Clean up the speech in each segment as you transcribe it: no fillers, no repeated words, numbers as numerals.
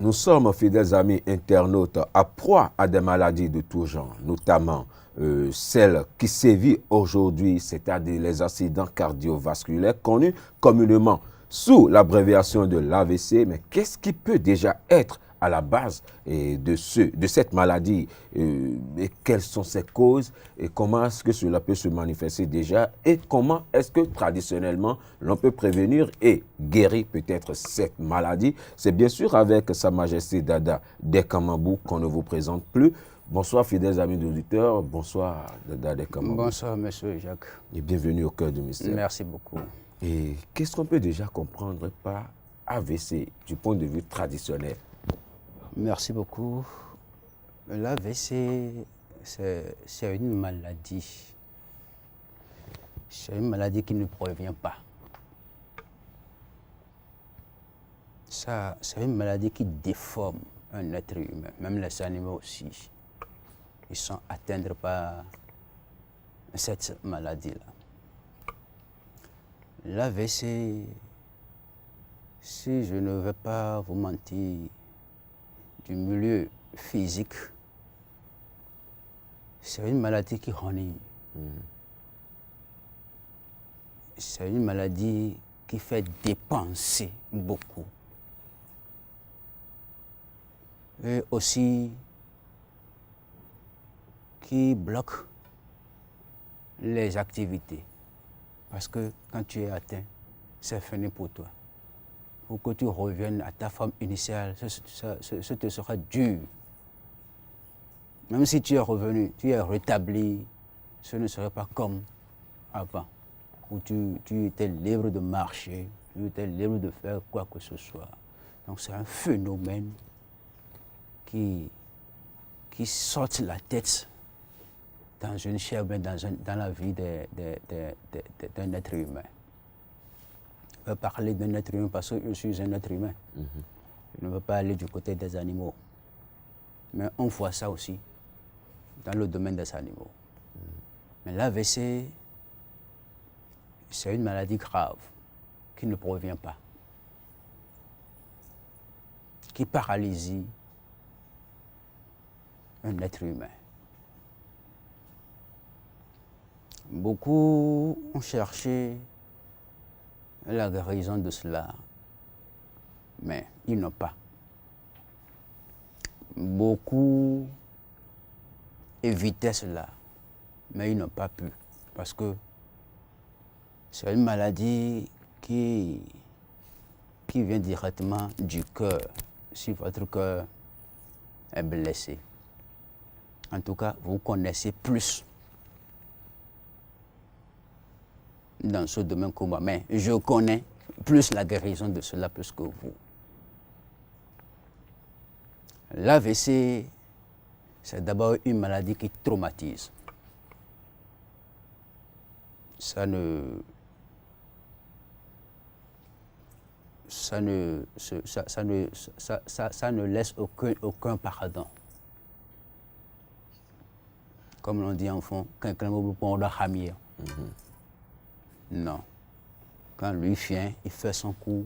Nous sommes, fidèles amis internautes, à proie à des maladies de tout genre, notamment celles qui sévissent aujourd'hui, c'est-à-dire les accidents cardiovasculaires connus communément sous l'abréviation de l'AVC. Mais qu'est-ce qui peut déjà être à la base de cette maladie et quelles sont ses causes et comment est-ce que cela peut se manifester déjà et comment est-ce que traditionnellement l'on peut prévenir et guérir peut-être cette maladie. C'est bien sûr avec Sa Majesté Dada Dekamambou qu'on ne vous présente plus. Bonsoir fidèles amis auditeurs, bonsoir Dada Dekamambou. Bonsoir monsieur Jacques. Et bienvenue au cœur du mystère. Merci beaucoup. Et qu'est-ce qu'on peut déjà comprendre par AVC du point de vue traditionnel? Merci beaucoup. L'AVC, c'est une maladie. C'est une maladie qui ne provient pas. C'est une maladie qui déforme un être humain, même les animaux aussi. Ils sont atteints par cette maladie-là. L'AVC, si je ne vais pas vous mentir, du milieu physique, c'est une maladie qui ennuie. C'est une maladie qui fait dépenser beaucoup. Et aussi qui bloque les activités. Parce que quand tu es atteint, c'est fini pour toi. Pour que tu reviennes à ta forme initiale, ce te sera dur. Même si tu es revenu, tu es rétabli, ce ne serait pas comme avant, où tu étais libre de marcher, tu étais libre de faire quoi que ce soit. Donc c'est un phénomène qui saute la tête dans une chair, dans la vie d'un être humain. Je veux parler d'un être humain parce que je suis un être humain. Je ne veux pas aller du côté des animaux. Mais on voit ça aussi dans le domaine des animaux. Mais l'AVC, c'est une maladie grave qui ne provient pas, qui paralyse un être humain. Beaucoup ont cherché la guérison de cela, mais ils n'ont pas. Beaucoup évitaient cela, mais ils n'ont pas pu, parce que c'est une maladie qui vient directement du cœur, si votre cœur est blessé. En tout cas, vous connaissez plus dans ce domaine que moi, mais je connais plus la guérison de cela plus que vous. L'AVC, c'est d'abord une maladie qui traumatise. Ça ne laisse aucun pardon. Comme l'on dit en fond, quelqu'un ne peut pas ramir. Non. Quand lui vient, il fait son coup,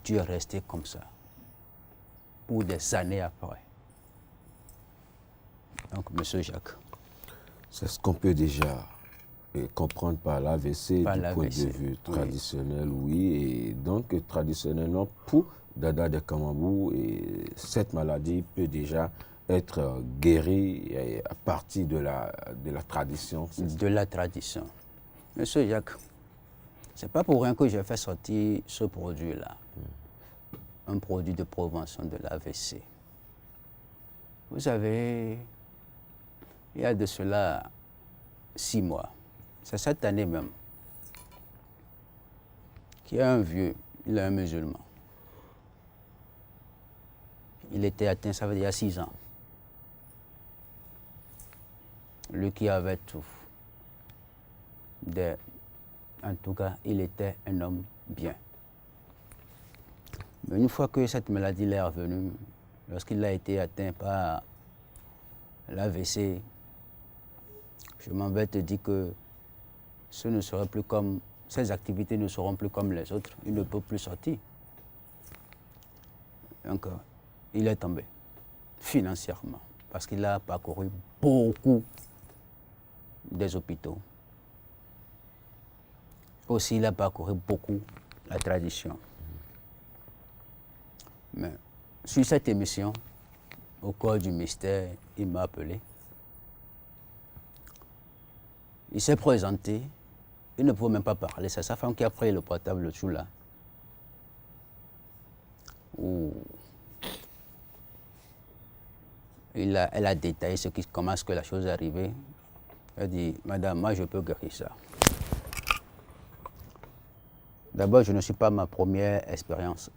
tu es resté comme ça. Pour des années après. Donc, monsieur Jacques. C'est ce qu'on peut déjà comprendre par l'AVC du point de vue traditionnel, oui. Et donc, traditionnellement, pour Dada Dekamambou, cette maladie peut déjà être guérie à partir de la tradition. De la tradition. Monsieur Jacques, c'est pas pour rien que j'ai fait sortir ce produit-là. Un produit de prévention de l'AVC. Vous savez, il y a de cela 6 mois, c'est cette année même, qu'il y a un vieux, il est un musulman. Il était atteint, ça veut dire il y a 6 ans. Lui qui avait tout. En tout cas, il était un homme bien. Mais une fois que cette maladie est revenue, lorsqu'il a été atteint par l'AVC, je m'en vais te dire que ce ne serait plus comme, ces activités ne seront plus comme les autres. Il ne peut plus sortir. Donc, il est tombé financièrement parce qu'il a parcouru beaucoup des hôpitaux. Aussi, il a parcouru beaucoup la tradition. Mais sur cette émission, au cœur du mystère, il m'a appelé. Il s'est présenté. Il ne pouvait même pas parler. C'est sa femme qui a pris le portable le jour là. Où elle a détaillé comment est-ce que la chose est arrivée. Elle a dit, madame, moi je peux guérir ça. D'abord, je ne suis pas ma première espérance.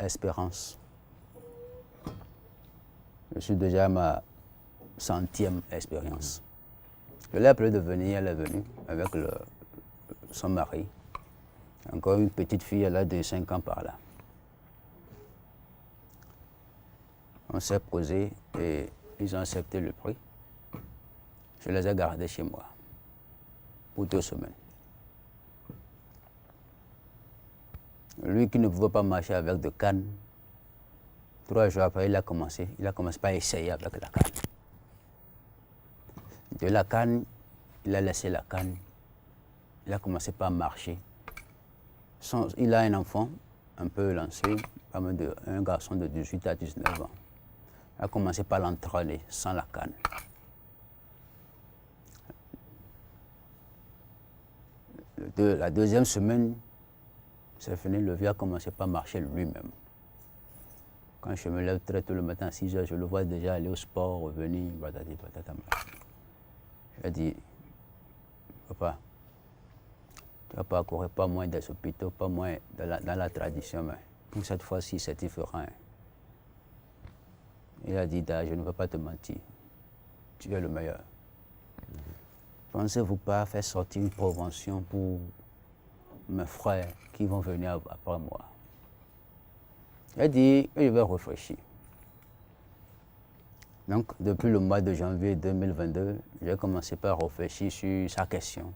Je suis déjà à ma 100e expérience. Je l'ai appelé de venir, elle est venue avec son mari. Encore une petite fille, elle a de 5 ans par là. On s'est posé et ils ont accepté le prix. Je les ai gardés chez moi pour 2 semaines. Lui qui ne pouvait pas marcher avec de canne, 3 jours après, il a commencé par essayer avec la canne. De la canne, il a laissé la canne. Il a commencé par marcher. Il a un enfant un peu lancé, un garçon de 18 à 19 ans. Il a commencé par l'entraîner sans la canne. La 2e semaine, c'est fini, le vieux a commencé par marcher lui-même. Quand je me lève très tôt le matin à 6 heures, je le vois déjà aller au sport, revenir, patati patata. J'ai dit, papa, tu vas parcourir pas moins des hôpitaux, pas moins dans la tradition, mais pour cette fois-ci, c'est différent. Il a dit, je ne veux pas te mentir, tu es le meilleur. Pensez-vous pas faire sortir une prévention pour mes frères qui vont venir après moi? Il a dit, je vais réfléchir. Donc, depuis le mois de janvier 2022, j'ai commencé par réfléchir sur sa question.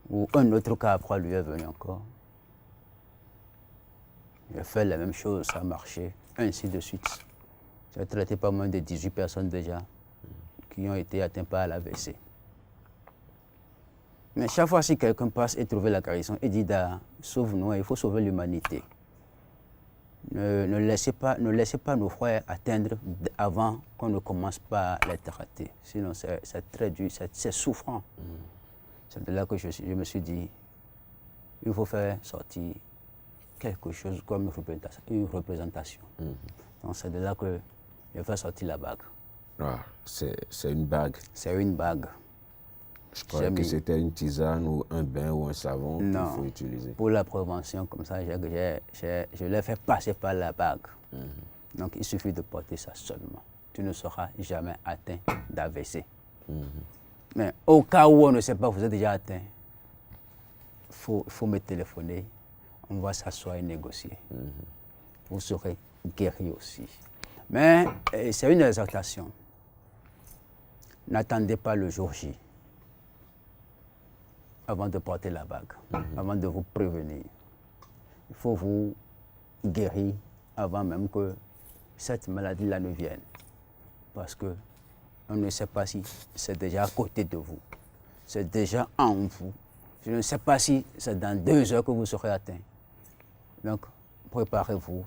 Ou un autre cas après lui est venu encore. J'ai fait la même chose, ça a marché, ainsi de suite. J'ai traité pas moins de 18 personnes déjà qui ont été atteintes par l'AVC. Mais chaque fois si quelqu'un passe et trouve la guérison, il dit, sauve-nous, il faut sauver l'humanité. Ne laissez pas nos frères atteindre avant qu'on ne commence pas à les traiter. Sinon, c'est très dur, c'est souffrant. C'est de là que je me suis dit, il faut faire sortir quelque chose comme une représentation. Donc c'est de là que je fais sortir la bague. Ah, c'est une bague. C'est une bague. Je croyais que c'était une tisane ou un bain ou un savon qu'il faut utiliser. Pour la prévention, comme ça, je l'ai fait passer par la bague. Donc, il suffit de porter ça seulement. Tu ne seras jamais atteint d'AVC. Mais au cas où on ne sait pas, vous êtes déjà atteint, il faut me téléphoner. On va s'asseoir et négocier. Vous serez guéri aussi. Mais c'est une exhortation. N'attendez pas le jour J avant de porter la bague, avant de vous prévenir. Il faut vous guérir avant même que cette maladie-là ne vienne. Parce qu'on ne sait pas si c'est déjà à côté de vous, c'est déjà en vous. Je ne sais pas si c'est dans 2 heures que vous serez atteint. Donc, préparez-vous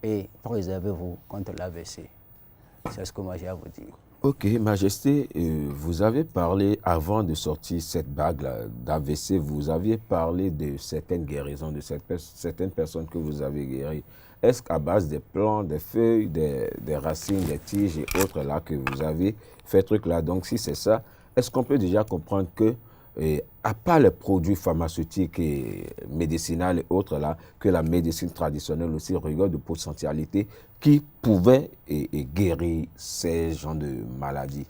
et préservez-vous contre l'AVC. C'est ce que moi j'ai à vous dire. Ok, Majesté, vous avez parlé, avant de sortir cette bague d'AVC, vous aviez parlé de certaines guérisons, de certaines personnes que vous avez guéries. Est-ce qu'à base des plants, des feuilles, des racines, des tiges et autres là que vous avez fait truc là, donc si c'est ça, est-ce qu'on peut déjà comprendre que, à part les produits pharmaceutiques et médicinaux et autres là, que la médecine traditionnelle aussi regarde de potentialités qui pouvaient guérir ces genres de maladies?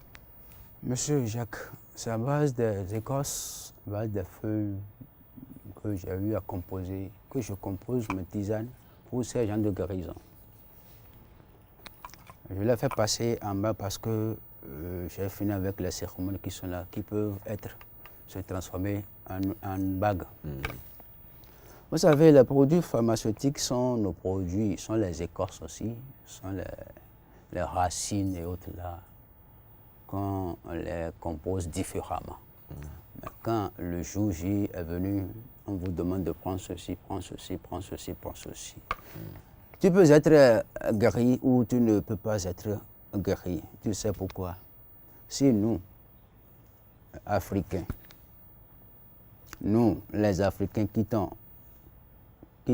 Monsieur Jacques, c'est à base des écorces, à base des feuilles que j'ai eu à composer, que je compose mes tisanes pour ces genres de guérison. Je l'ai fait passer en bas parce que j'ai fini avec les cérémonies qui sont là, qui peuvent se transformer en bagues. Vous savez, les produits pharmaceutiques sont nos produits, sont les écorces aussi, sont les racines et autres là, qu'on les compose différemment. Mais quand le jour J est venu, on vous demande de prendre ceci, prendre ceci, prendre ceci, prendre ceci. Tu peux être guéri ou tu ne peux pas être guéri. Tu sais pourquoi? Si nous, Africains, nous, les Africains qui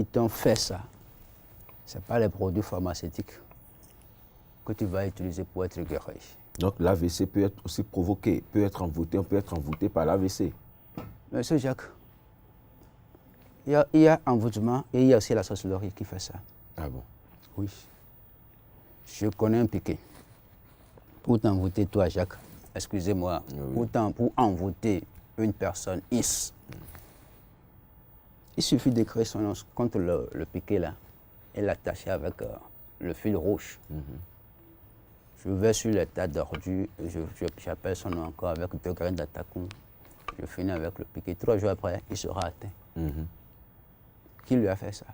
t'ont fait ça, ce n'est pas les produits pharmaceutiques que tu vas utiliser pour être guéri. Donc l'AVC peut être aussi provoqué, peut être envoûté, on peut être envoûté par l'AVC. Monsieur Jacques, il y a envoûtement et il y a aussi la sorcellerie qui fait ça. Ah bon? Oui. Je connais un piquet. Pour t'envoûter, toi, Jacques, excusez-moi, oui. Pour envoûter une personne X, il suffit d'écrire son nom contre le piquet là et l'attacher avec le fil rouge. Je vais sur les tas d'ordures, j'appelle son nom encore avec 2 graines d'attacon. Je finis avec le piquet. 3 jours après, il sera atteint. Qui lui a fait ça?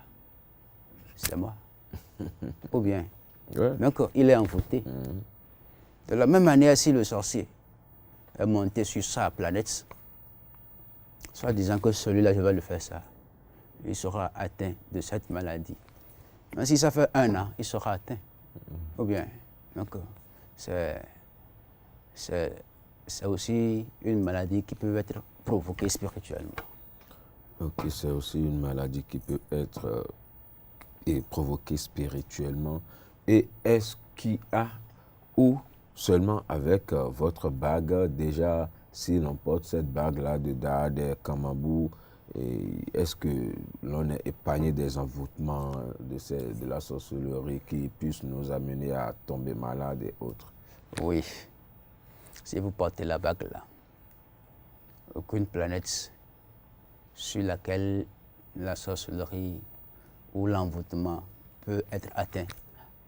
C'est moi. Ou bien, donc il est envoûté. De la même manière, si le sorcier est monté sur sa planète, soit disant que celui-là, je vais lui faire ça, il sera atteint de cette maladie. Mais si ça fait 1 an, il sera atteint. Ou bien, donc c'est aussi une maladie qui peut être provoquée spirituellement. Ok, c'est aussi une maladie qui peut être provoquée spirituellement. Et est-ce qu'il y a, ou seulement avec votre bague, déjà, si l'on porte cette bague-là de Dade, Kamabou, est-ce que l'on est épargné des envoûtements de la sorcellerie qui puissent nous amener à tomber malade et autres? Oui. Si vous portez la bague là, aucune planète sur laquelle la sorcellerie ou l'envoûtement peut être atteint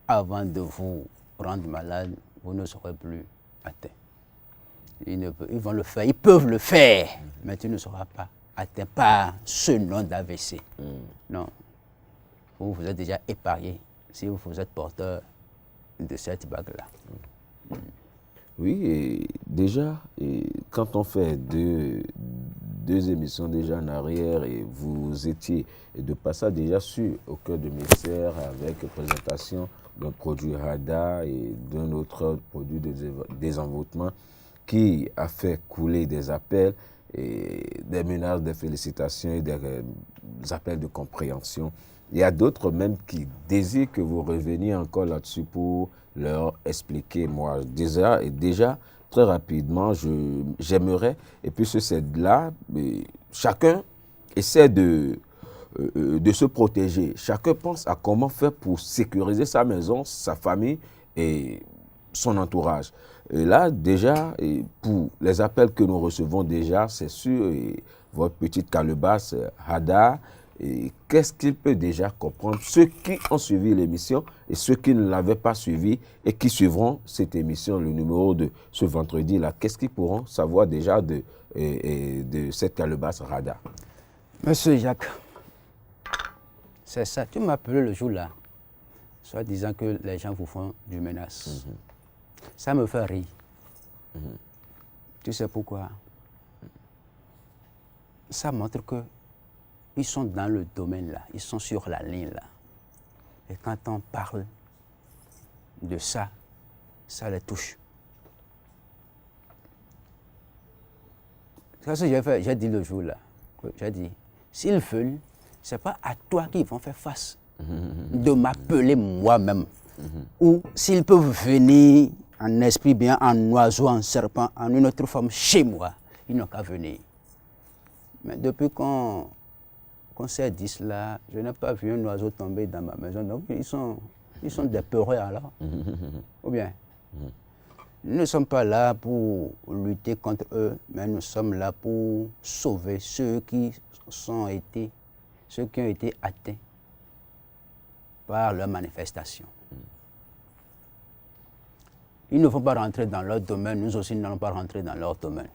avant de vous rendre malade, vous ne serez plus atteint. Ils vont le faire, ils peuvent le faire, mais tu ne seras pas atteint par ce nom d'AVC. Non. Vous êtes déjà épargné si vous êtes porteur de cette bague-là. Oui, et déjà, quand on fait deux émissions déjà en arrière et vous étiez de passage déjà au cœur de Messer avec présentation d'un produit Rada et d'un autre produit de désenvoûtement qui a fait couler des appels et des menaces de félicitations et des appels de compréhension. Il y a d'autres même qui désirent que vous reveniez encore là-dessus pour leur expliquer. Moi, déjà, très rapidement, j'aimerais, et puis c'est là, chacun essaie de se protéger. Chacun pense à comment faire pour sécuriser sa maison, sa famille et son entourage. Et là, déjà, pour les appels que nous recevons déjà, c'est sûr, votre petite calebasse, Hada, qu'est-ce qu'il peut déjà comprendre, ceux qui ont suivi l'émission et ceux qui ne l'avaient pas suivi et qui suivront cette émission, le numéro de ce vendredi-là, qu'est-ce qu'ils pourront savoir déjà de cette calebasse Rada? Monsieur Jacques, c'est ça, tu m'as appelé le jour-là, soit disant que les gens vous font du menace. Ça me fait rire. Tu sais pourquoi? Ça montre que ils sont dans le domaine là, ils sont sur la ligne là. Et quand on parle de ça, ça les touche. C'est ce que j'ai dit le jour là. J'ai dit, s'ils veulent, ce n'est pas à toi qu'ils vont faire face de m'appeler moi-même. Ou s'ils peuvent venir en esprit bien, en oiseau, en serpent, en une autre forme chez moi, ils n'ont qu'à venir. Mais depuis qu'on s'est dit cela, je n'ai pas vu un oiseau tomber dans ma maison. Donc ils sont des peureux alors. Ou bien, nous ne sommes pas là pour lutter contre eux, mais nous sommes là pour sauver ceux qui ont été atteints par leur manifestation. Ils ne vont pas rentrer dans leur domaine, nous aussi nous n'allons pas rentrer dans leur domaine.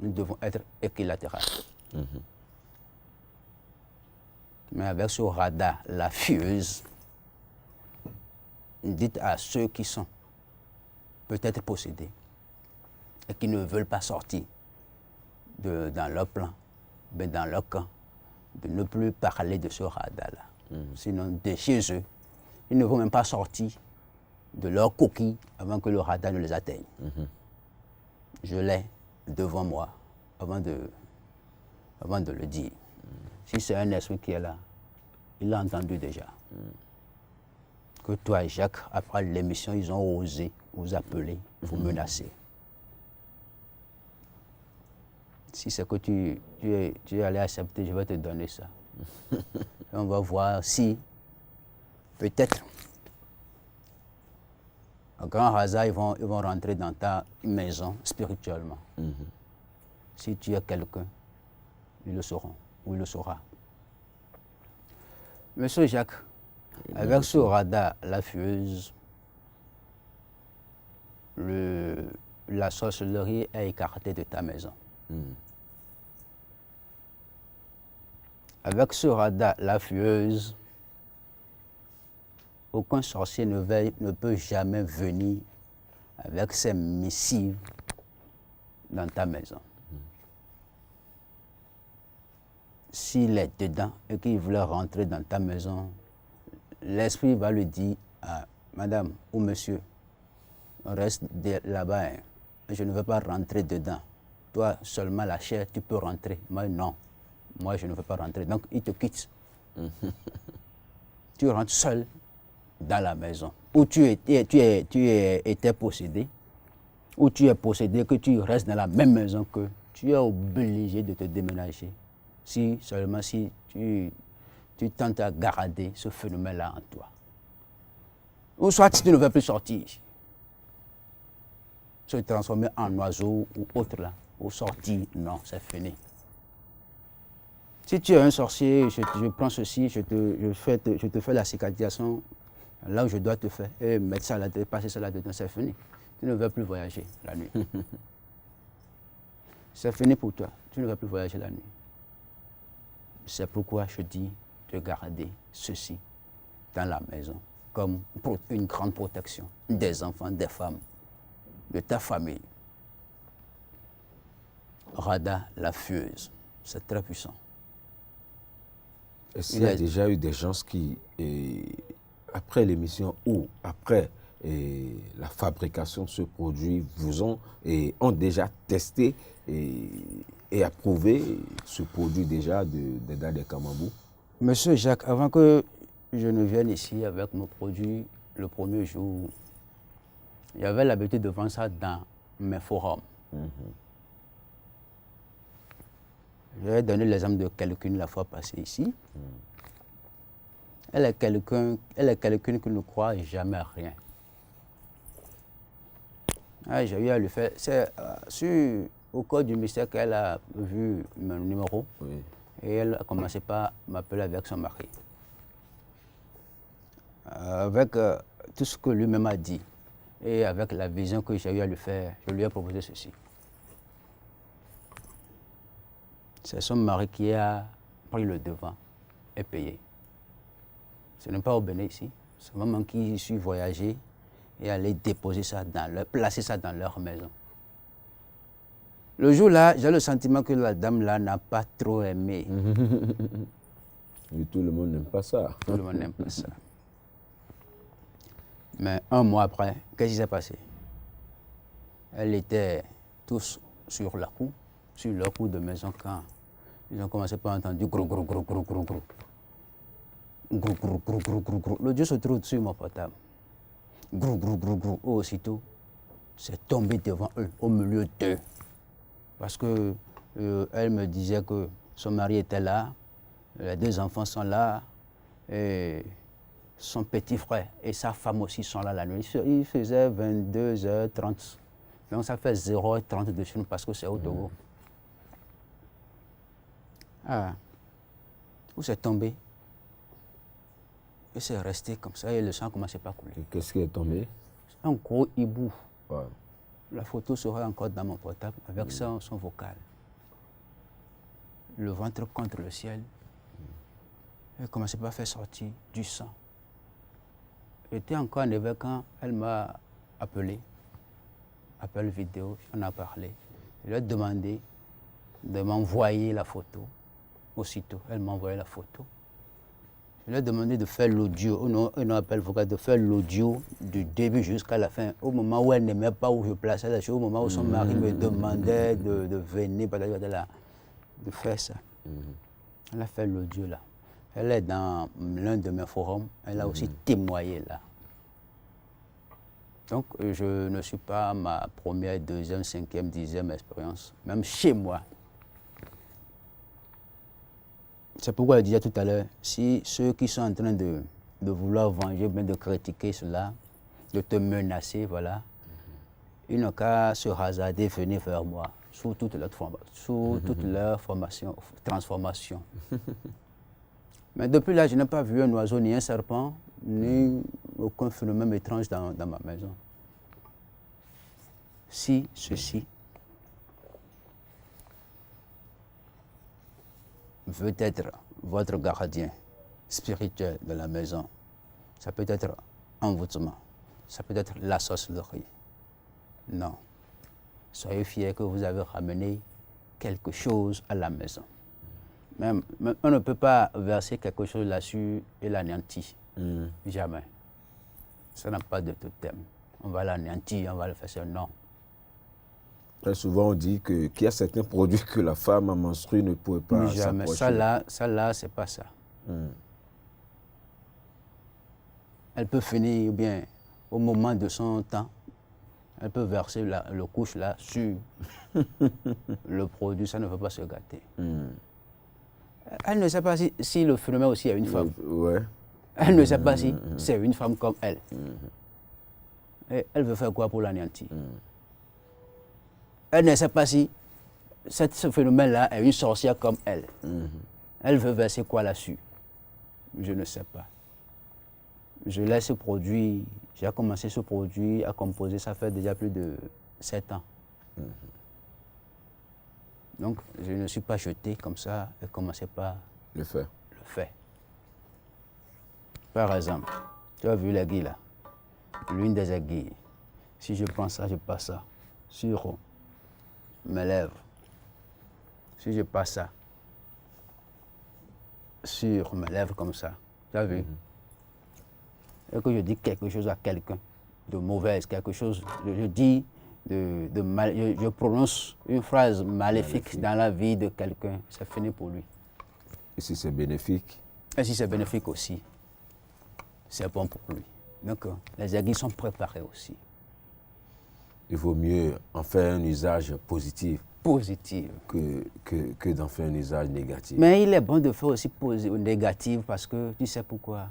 Nous devons être équilatéraux. Mais avec ce radar, la fieuse, dites à ceux qui sont peut-être possédés et qui ne veulent pas sortir dans leur plan, mais dans leur camp, de ne plus parler de ce radar-là. Sinon, de chez eux, ils ne vont même pas sortir de leur coquille avant que le radar ne les atteigne. Je l'ai devant moi avant de le dire. Si c'est un esprit qui est là, il l'a entendu déjà. Que toi et Jacques, après l'émission, ils ont osé vous appeler, vous menacer. Si c'est que tu es allé accepter, je vais te donner ça. Et on va voir si, peut-être, à grand hasard, ils vont rentrer dans ta maison spirituellement. Si tu es quelqu'un, ils le sauront, ou il le saura. Monsieur Jacques, avec ce radar, la fieuse, la sorcellerie est écartée de ta maison. Avec ce radar, la fieuse, aucun sorcier ne peut jamais venir avec ses missives dans ta maison. S'il est dedans et qu'il voulait rentrer dans ta maison, l'esprit va lui dire à madame ou monsieur, reste là-bas, hein. Je ne veux pas rentrer dedans. Toi, seulement la chair, tu peux rentrer. Moi, non. Moi, je ne veux pas rentrer. Donc, il te quitte. Tu rentres seul dans la maison. Ou tu étais possédé, ou tu es possédé, que tu restes dans la même maison que tu es obligé de te déménager. Seulement si tu tentes à garder ce phénomène-là en toi. Ou soit si tu ne veux plus sortir, se transformer en oiseau ou autre là, ou sortir, non, c'est fini. Si tu es un sorcier, je prends ceci, je te fais la cicatrisation là où je dois te faire, et mettre ça là-dedans, passer ça là-dedans, c'est fini. Tu ne veux plus voyager la nuit. C'est fini pour toi, tu ne veux plus voyager la nuit. C'est pourquoi je dis de garder ceci dans la maison comme une grande protection des enfants, des femmes, de ta famille. Radar, la fieuse, c'est très puissant. Est-ce qu'il y a déjà eu des gens qui, après l'émission ou après la fabrication de ce produit, ont déjà testé et approuvé ce produit déjà de Dade Kamambou? Monsieur Jacques, avant que je ne vienne ici avec mon produit, le premier jour, j'avais l'habitude de vendre ça dans mes forums. J'ai donné l'exemple de quelqu'un la fois passée ici. Elle est quelqu'un qui ne croit jamais à rien. J'ai eu à le faire. C'est au cours du mystère qu'elle a vu mon numéro. Oui. Et elle a commencé par m'appeler avec son mari. Avec tout ce que lui-même a dit et avec la vision que j'ai eu à lui faire, je lui ai proposé ceci. C'est son mari qui a pris le devant et payé. Ce n'est pas au Bénin ici. C'est maman qui suis voyagé et aller déposer ça placer ça dans leur maison. Le jour-là, j'ai le sentiment que la dame-là n'a pas trop aimé. Mais tout le monde n'aime pas ça. Tout le monde n'aime pas ça. Mais un mois après, qu'est-ce qui s'est passé? Elle était tous sur leur coup de maison quand ils ont commencé par entendre du gros, gros, gros, gros, gros, gros. Gros, gros, gros, gros, gros, gros. Le Dieu se trouve sur mon portable. Gros, gros, gros, gros. Aussitôt, c'est tombé devant eux, au milieu d'eux. Parce que elle me disait que son mari était là, les deux enfants sont là, et son petit frère et sa femme aussi sont là la nuit. Il faisait 22h30. Donc ça fait 0h30 de chez nous parce que c'est au Togo. Ah, où c'est tombé? Et c'est resté comme ça et le sang commençait pas à couler. Qu'est-ce qui est tombé? un gros hibou. Ouais. La photo sera encore dans mon portable avec son vocal. Le ventre contre le ciel. Elle commençait pas à faire sortir du sang. J'étais encore en éveil quand elle m'a appelé. Appel vidéo, on a parlé. Je lui ai demandé de m'envoyer la photo. Aussitôt, elle m'a envoyé la photo. Je lui ai demandé de faire l'audio, non appel vocal, de faire l'audio du début jusqu'à la fin. Au moment où elle n'aimait pas où je plaçais la chose, au moment où son mari me demandait de venir, de faire ça. Elle a fait l'audio là. Elle est dans l'un de mes forums, elle a aussi témoigné là. Donc je ne suis pas à ma première, deuxième, cinquième, 10e expérience, même chez moi. C'est pourquoi je disais tout à l'heure, si ceux qui sont en train de vouloir venger, bien de critiquer cela, de te menacer, voilà, ils n'ont qu'à se hasarder, venir vers moi, sous toute leur transformation. Mais depuis là, je n'ai pas vu un oiseau, ni un serpent, ni aucun phénomène étrange dans ma maison. Si ceci veut être votre gardien spirituel de la maison, ça peut être envoûtement, ça peut être la sorcellerie. Non. Soyez fiers que vous avez ramené quelque chose à la maison. Même, on ne peut pas verser quelque chose là-dessus et l'anéantir. Jamais. Ça n'a pas de totem. On va l'anéantir, on va le faire ça. Non. Très souvent, on dit qu'il y a certains produits que la femme menstruée ne pourrait pas jamais. s'approcher. Ça là, c'est pas ça. Elle peut finir bien au moment de son temps. Elle peut verser le couche là sur le produit, ça ne peut pas se gâter. Elle ne sait pas si le phénomène aussi est une femme. Ouais. Elle ne sait pas si c'est une femme comme elle. Et elle veut faire quoi pour l'anéantir? Elle ne sait pas si ce phénomène-là est une sorcière comme elle. Elle veut verser quoi là-dessus? Je ne sais pas. Je laisse ce produit, j'ai commencé ce produit à composer, ça fait déjà plus de 7 ans. Donc, je ne suis pas jeté comme ça et commencé par le fait. Par exemple, tu as vu l'aiguille là, l'une des aiguilles. Si je prends ça, je passe ça sur mes lèvres. Si je passe ça sur mes lèvres comme ça, tu as vu? Et que je dis quelque chose à quelqu'un de mauvaise, quelque chose, je dis de mal, je prononce une phrase maléfique dans la vie de quelqu'un, c'est fini pour lui. Et si c'est bénéfique? Et si c'est bénéfique aussi, c'est bon pour lui. Donc les aiguilles sont préparées aussi. Il vaut mieux en faire un usage positif. Que d'en faire un usage négatif. Mais il est bon de faire aussi négatif parce que tu sais pourquoi?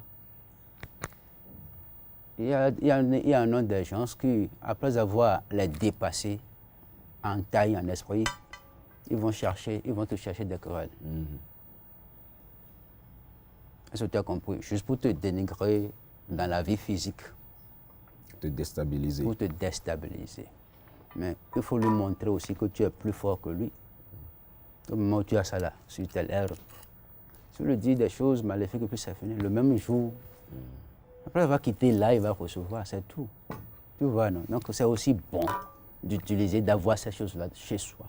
Il y a un nombre de gens qui, après avoir les dépassés en taille, en esprit, ils vont te chercher des querelles. Est-ce que tu as compris? Juste pour te dénigrer dans la vie physique. Te déstabiliser. Pour te déstabiliser. Mais il faut lui montrer aussi que tu es plus fort que lui. Au moment où tu as ça là, sur tes lèvres, tu lui dis des choses maléfiques et puis c'est fini. Le même jour, après il va quitter là, il va recevoir, c'est tout. Tu vois, non? Donc c'est aussi bon d'utiliser, d'avoir ces choses-là chez soi.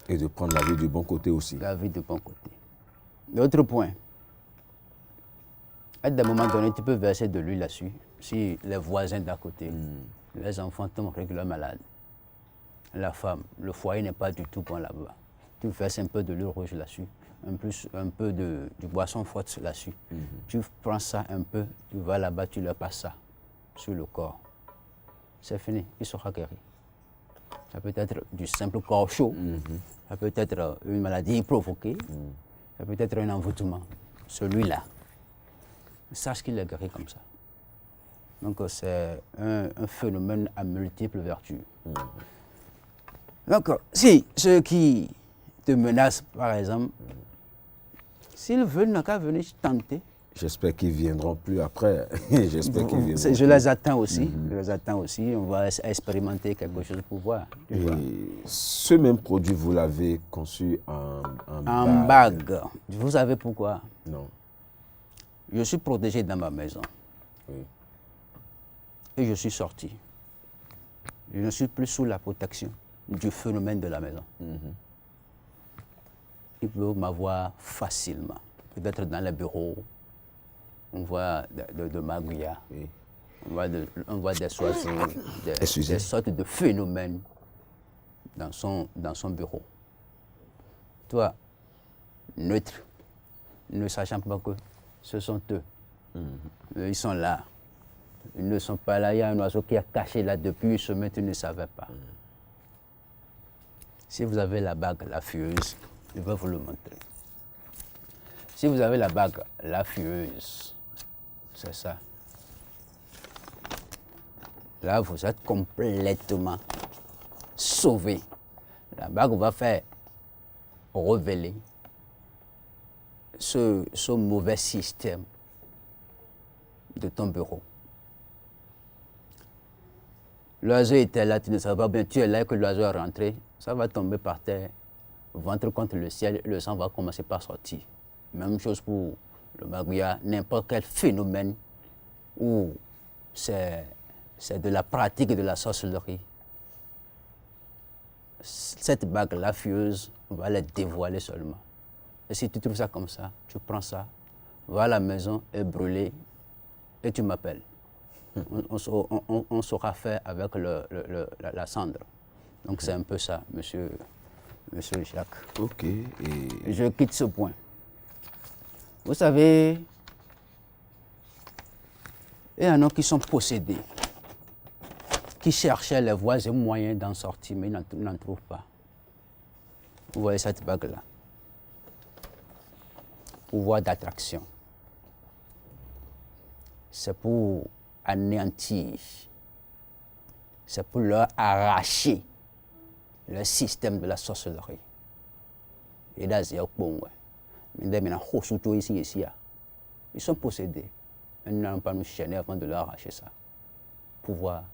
Et de prendre la vie du bon côté aussi. La vie du bon côté. L'autre point, à des moments donnés, tu peux verser de l'huile là-dessus. Si les voisins d'à côté, les enfants tombent régulièrement malades. La femme, le foyer n'est pas du tout bon là-bas. Tu verses un peu de l'huile rouge là-dessus, un peu de boisson forte là-dessus. Tu prends ça un peu, tu vas là-bas, tu leur passes ça sur le corps. C'est fini, il sera guéri. Ça peut être du simple corps chaud, ça peut être une maladie provoquée, ça peut être un envoûtement. Celui-là, sache qu'il est guéri comme ça. Donc c'est un phénomène à multiples vertus. Donc si ceux qui te menacent, par exemple, s'ils veulent, n'ont qu'à venir tenter, J'espère qu'ils ne viendront plus après. J'espère qu'ils viendront Je plus. les attends aussi. Je les attends aussi. On va expérimenter quelque chose pour voir. Tu vois. Et ce même produit, vous l'avez conçu en En bague. Vous savez pourquoi? Non. Je suis protégé dans ma maison. Oui. Et je suis sorti. Je ne suis plus sous la protection du phénomène de la maison. Il peut m'avoir facilement. Peut-être dans les bureaux, on voit de magouillas, Oui. on voit des sortes de phénomènes dans son bureau. Toi, neutre, ne sachant pas que ce sont eux. Ils sont là. Ils ne sont pas là. Il y a un oiseau qui est caché là depuis une semaine, tu ne savais pas. Si vous avez la bague, la fueuse, je vais vous le montrer. Si vous avez la bague, la fueuse, c'est ça. Là, vous êtes complètement sauvé. La bague va faire révéler ce mauvais système de ton bureau. L'oiseau était là, tu ne savais pas bien, tu es là que l'oiseau est rentré, ça va tomber par terre, ventre contre le ciel, le sang va commencer par sortir. Même chose pour le magouilla, n'importe quel phénomène où c'est de la pratique de la sorcellerie. Cette bague, la fueuse, on va la dévoiler seulement. Et si tu trouves ça comme ça, tu prends ça, va à la maison et brûler, et tu m'appelles. On saura faire avec la cendre. Donc c'est un peu ça, monsieur Jacques. Ok. Et Je quitte ce point. Vous savez, il y en a qui sont possédés, qui cherchaient les voies et moyens d'en sortir, mais ils n'en trouvent pas. Vous voyez cette bague-là? Pouvoir d'attraction. C'est pour anéantir, c'est pour leur arracher le système de la sorcellerie. Et là, c'est bon, ici. Ils sont possédés. Ils n'ont pas nous chaîner avant de leur arracher ça. Pouvoir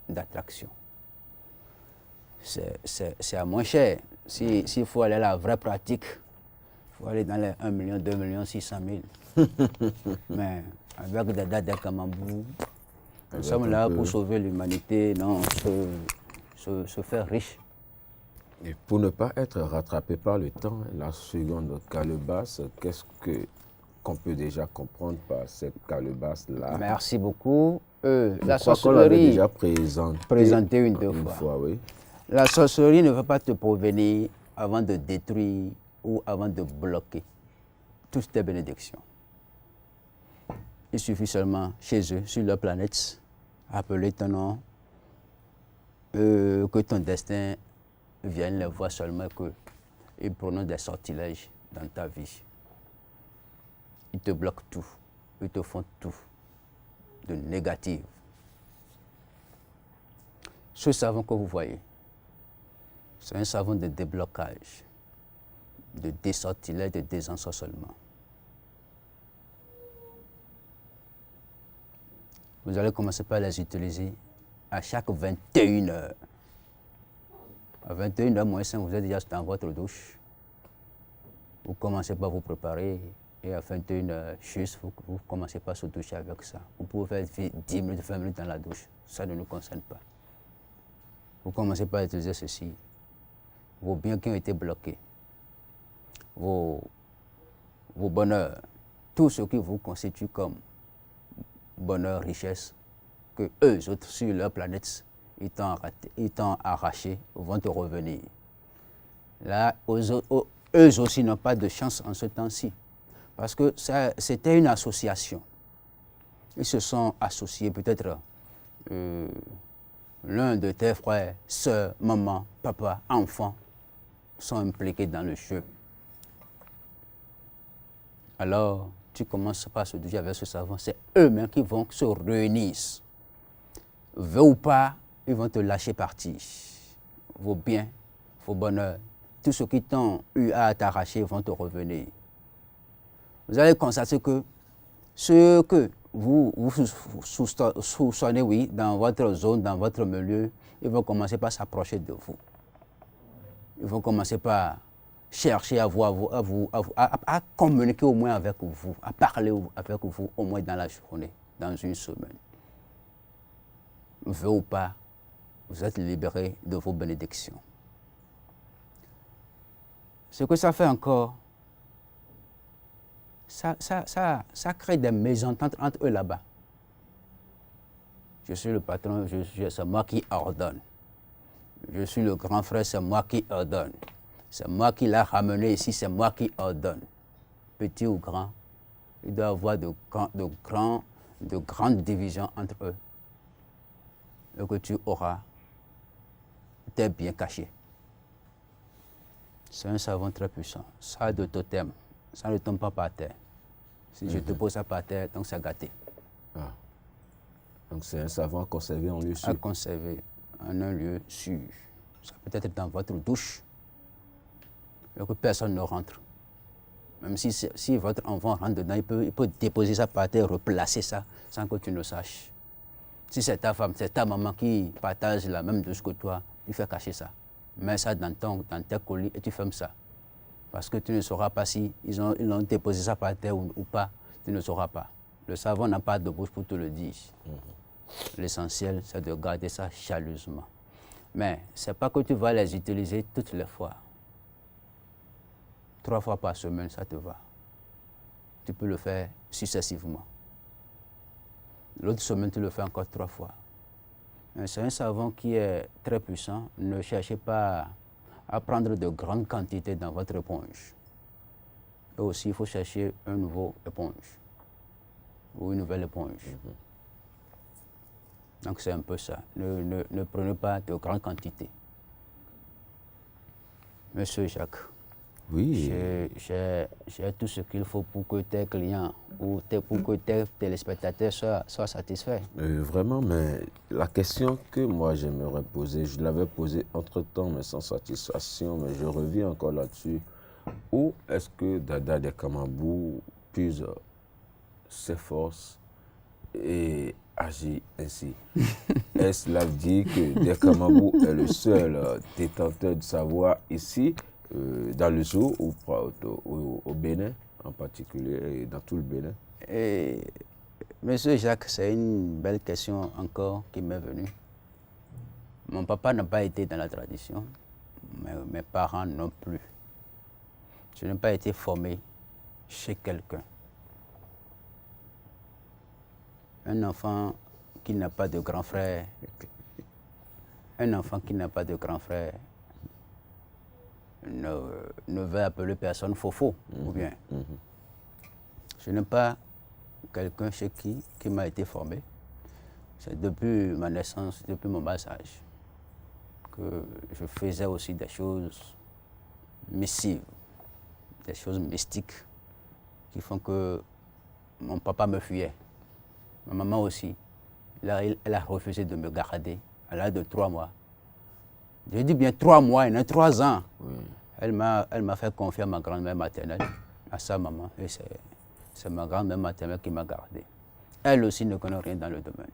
d'attraction. C'est à moins cher. S'il faut aller à la vraie pratique, il faut aller dans les 1 million, 2 millions, 600 000. Mais avec des dates de Kamambou, nous sommes là pour sauver l'humanité, non, se faire riche. Et pour ne pas être rattrapé par le temps, la seconde calebasse, qu'est-ce qu'on peut déjà comprendre par cette calebasse-là? Merci beaucoup. La Qu'on l'avait sorcellerie, déjà présentée une, deux une fois. fois, oui. La sorcellerie ne veut pas te provenir avant de détruire ou avant de bloquer toutes tes bénédictions. Il suffit seulement chez eux, sur leur planète, appeler ton nom, que ton destin vienne les voir seulement qu'ils prononcent des sortilèges dans ta vie. Ils te bloquent tout, ils te font tout de négatif. Ce savon que vous voyez, c'est un savon de déblocage, de désortilège, de désensorcellement. Vous allez commencer par les utiliser à chaque 21 heures. À 21 h moins 5, vous êtes déjà dans votre douche. Vous commencez par vous préparer et à 21 h juste, vous commencez par se doucher avec ça. Vous pouvez faire 10 minutes, 20 minutes dans la douche. Ça ne nous concerne pas. Vous commencez par utiliser ceci. Vos biens qui ont été bloqués, vos bonheurs, tout ce qui vous constitue comme bonheur, richesse, que eux autres sur leur planète, ils t'ont arraché, vont te revenir. Là, eux aussi n'ont pas de chance en ce temps-ci. Parce que c'était une association. Ils se sont associés, peut-être l'un de tes frères, sœurs, maman, papa, enfants, sont impliqués dans le jeu. Alors, tu commences par se doucher avec ce savon, c'est eux-mêmes qui vont se réunir. Veux ou pas, ils vont te lâcher partir. Vos biens, vos bonheurs, tout ce qui t'ont eu à t'arracher vont te revenir. Vous allez constater que Ce que vous soupçonnez, oui, dans votre zone, dans votre milieu, ils vont commencer par s'approcher de vous. Ils vont commencer par chercher à communiquer au moins avec vous, à parler avec vous au moins dans la journée, dans une semaine. Veux ou pas, vous êtes libéré de vos bénédictions. Ce que ça fait encore, ça crée des mésententes entre eux là-bas. Je suis le patron, c'est moi qui ordonne. Je suis le grand frère, c'est moi qui ordonne. C'est moi qui l'ai ramené ici, c'est moi qui ordonne. Petit ou grand, il doit y avoir de grandes divisions entre eux. Et que tu auras des biens cachés. C'est un savon très puissant. Ça a de totem. Ça ne tombe pas par terre. Si je te pose ça par terre, donc c'est gâté. Ah. Donc c'est un savon à conserver en lieu sûr. À conserver en un lieu sûr. Ça peut être dans votre douche. Et que personne ne rentre. Même si votre enfant rentre dedans, il peut déposer ça par terre, replacer ça sans que tu ne saches. Si c'est ta femme, c'est ta maman qui partage la même douche que toi, tu fais cacher ça. Mets ça dans tes colis et tu fermes ça. Parce que tu ne sauras pas si ils ont déposé ça par terre ou pas, tu ne sauras pas. Le savon n'a pas de bouche pour te le dire. L'essentiel, c'est de garder ça chaleureusement. Mais ce n'est pas que tu vas les utiliser toutes les fois. 3 fois par semaine, ça te va. Tu peux le faire successivement. L'autre semaine, tu le fais encore 3 fois. C'est un savon qui est très puissant. Ne cherchez pas à prendre de grandes quantités dans votre éponge. Et aussi, il faut chercher un nouveau éponge ou une nouvelle éponge. Donc c'est un peu ça. Ne prenez pas de grandes quantités. Monsieur Jacques, oui. J'ai tout ce qu'il faut pour que tes clients ou pour que tes téléspectateurs soient satisfaits. Vraiment, mais la question que moi j'aimerais poser, je l'avais posée entre-temps, mais sans satisfaction, mais je reviens encore là-dessus. Où est-ce que Dada de Kamabou puise ses forces et agit ainsi? Est-ce là dit que De Kamabou est le seul détenteur de savoir ici, dans le zoo ou au Bénin en particulier, et dans tout le Bénin? Monsieur Jacques, c'est une belle question encore qui m'est venue. Mon papa n'a pas été dans la tradition, mais mes parents non plus. Je n'ai pas été formé chez quelqu'un. Un enfant qui n'a pas de grand frère, ne veut appeler personne faux ou bien. Je n'ai pas quelqu'un chez qui m'a été formé. C'est depuis ma naissance, depuis mon bas âge, que je faisais aussi des choses missives, des choses mystiques qui font que mon papa me fuyait. Ma maman aussi. Elle a refusé de me garder à l'âge de 3 mois. Je dis bien 3 mois, il y a 3 ans. Oui. Elle m'a fait confier à ma grand-mère maternelle, à sa maman. Et c'est ma grand-mère maternelle qui m'a gardé. Elle aussi ne connaît rien dans le domaine.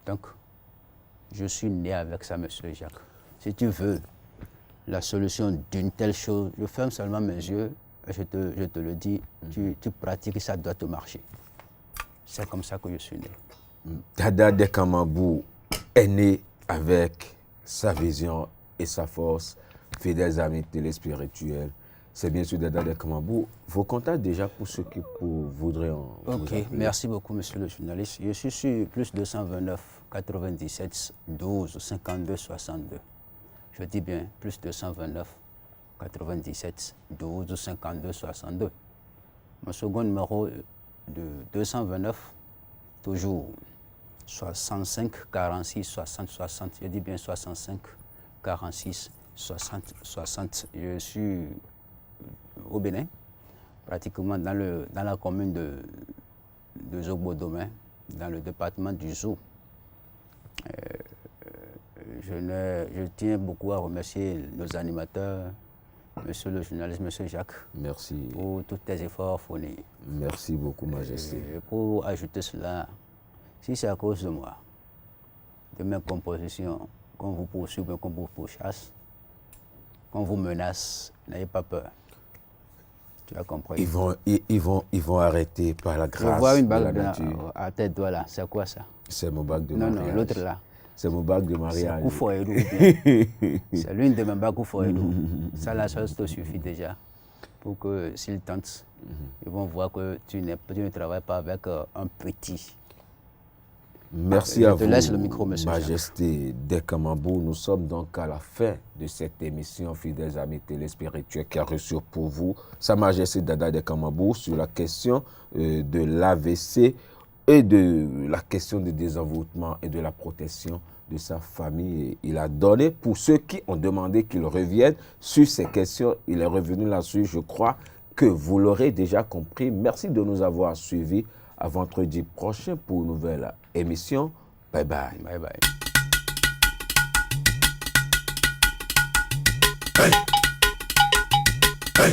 Donc, je suis né avec ça, monsieur Jacques. Si tu veux la solution d'une telle chose, je ferme seulement mes yeux et je te le dis, tu pratiques, ça doit te marcher. C'est comme ça que je suis né. Dada de Kamabou est né avec sa vision et sa force. Fidèles amis téléspirituels, c'est bien sûr Dada de Kamabou. Vos contacts déjà pour ceux qui voudraient en vous appeler. Merci beaucoup, monsieur le journaliste. Je suis sur plus 229 97 12 52 62. Je dis bien plus 229 97 12 52 62. Mon second numéro de 229, toujours 65 46 60 60. Je dis bien 65 46 60 60. Je suis au Bénin, pratiquement dans la commune de Zogbo-Domain, dans le département du Zou. Je tiens beaucoup à remercier nos animateurs monsieur le journaliste, monsieur Jacques, Merci. pour tous tes efforts fournis. Merci beaucoup, Majesté. Et pour ajouter cela, si c'est à cause de moi, de mes compositions, qu'on vous poursuit, qu'on vous pourchasse, qu'on vous menace, n'ayez pas peur. Tu as compris. Ils vont arrêter par la grâce Je vois une de la bague nature. à tes doigts là, c'est quoi ça? C'est mon bague de Non, mariage. non, l'autre là. C'est mon bague de C'est mariage. Koufoedou. C'est l'une de mes bagues Koufoedou. Ça, la chose te suffit déjà pour que s'ils tentent, ils vont voir que tu ne travailles pas avec un petit. Merci Je à te vous, laisse le micro, monsieur Majesté Dekamambou. Nous sommes donc à la fin de cette émission, fidèles amis téléspirituels, qui a reçu pour vous Sa Majesté Dada Dekamambou sur la question de l'AVC et de la question du désenvoûtement et de la protection de sa famille. Et il a donné, pour ceux qui ont demandé qu'il revienne sur ces questions, il est revenu là-dessus. Je crois que vous l'aurez déjà compris. Merci de nous avoir suivis. À vendredi prochain pour une nouvelle émission. Bye bye. Bye bye. Hey. Hey.